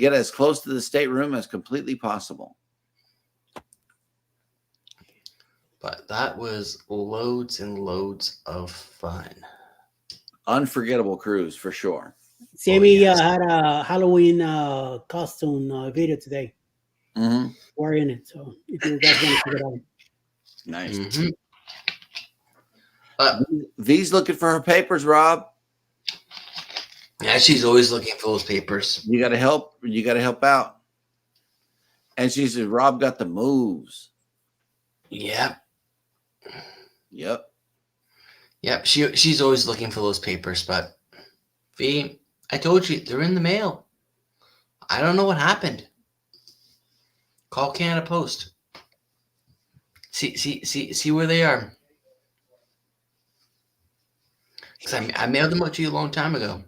as close to the stateroom as completely possible. But that was loads and loads of fun. Unforgettable cruise for sure. Sammy had a Halloween costume video today. Mm-hmm. We're in it, so if you guys want to check it out. Nice. Mm-hmm. V's looking for her papers, Rob. Yeah, she's always looking for those papers. You got to help. You got to help out. And she says, Rob got the moves. Yeah. Yep. Yep. She's always looking for those papers, but V, I told you they're in the mail. I don't know what happened. Call Canada Post. See where they are. Because I mailed them out to you a long time ago.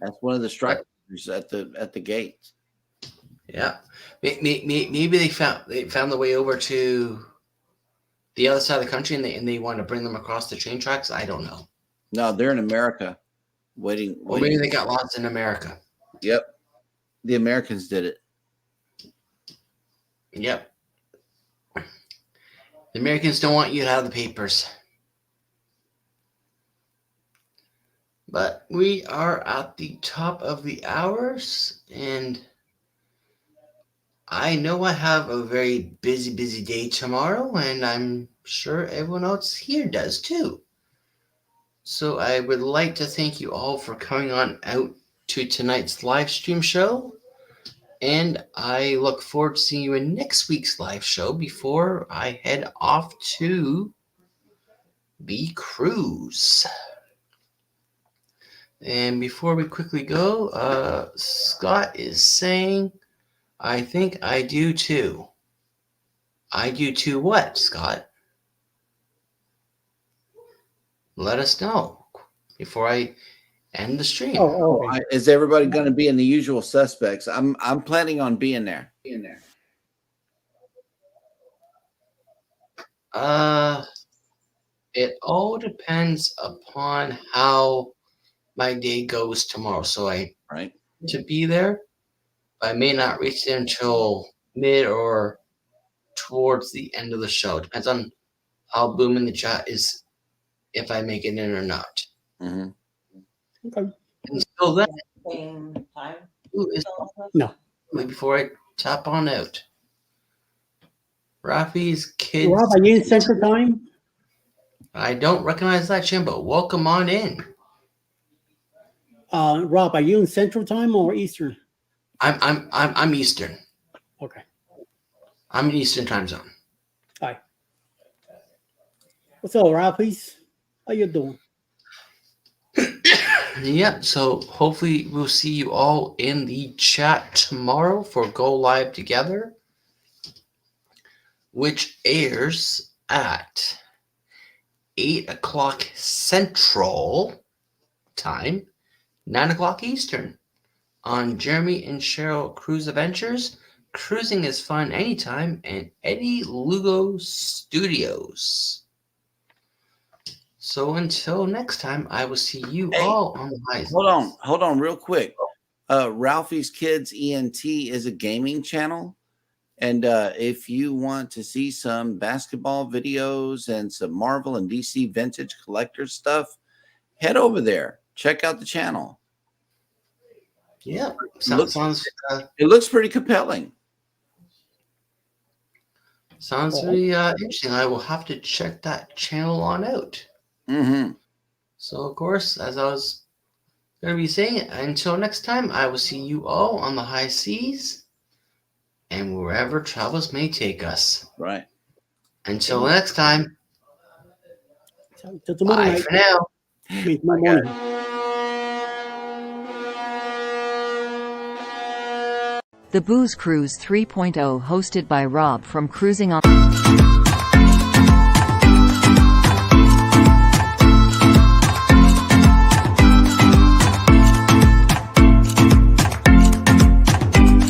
That's one of the structures at the gate. Yeah, maybe they found the way over to the other side of the country, and they want to bring them across the train tracks. I don't know. No, they're in America, waiting. Or maybe they got lost in America. Yep, the Americans did it. Yep. The Americans don't want you to have the papers. But we are at the top of the hours, and I know I have a very busy day tomorrow, and I'm sure everyone else here does too. So I would like to thank you all for coming on out to tonight's live stream show. And I look forward to seeing you in next week's live show before I head off to the cruise. And before we quickly go, Scott is saying, I think I do too. I do too what, Scott? Let us know before I end the stream. Okay. Is everybody going to be in the usual suspects? I'm planning on being there. It all depends upon how my day goes tomorrow. So I to be there. I may not reach there until mid or towards the end of the show. Depends on how booming the chat is, if I make it in or not. Mm-hmm. Okay. Until then, Same time. No. Before I tap on out, Rafi's kids. Rob, are you in Central Time? I don't recognize that, Jim, but welcome on in. Rob, are you in Central Time or Eastern? I'm Eastern. Okay. I'm in Eastern time zone. Hi. What's up, Rob? Please. How you doing? Yep. So hopefully we'll see you all in the chat tomorrow for Go Live Together, which airs at 8 o'clock Central Time, 9 o'clock Eastern, on Jeremy and Cheryl Cruise Adventures. Cruising is fun anytime, and Eddie Lugo Studios. So until next time, I will see you all on the high. Hold on, real quick. Ralphie's Kids ENT is a gaming channel, and if you want to see some basketball videos and some Marvel and DC vintage collector stuff, head over there. Check out the channel. Yeah, it looks pretty compelling. Sounds very interesting. I will have to check that channel on out. Mm-hmm. So, of course, as I was going to be saying, until next time, I will see you all on the high seas and wherever travels may take us. Right. Until next time. So tomorrow Bye night. for now. Tomorrow morning. The Booze Cruise 3.0, hosted by Rob from Cruising on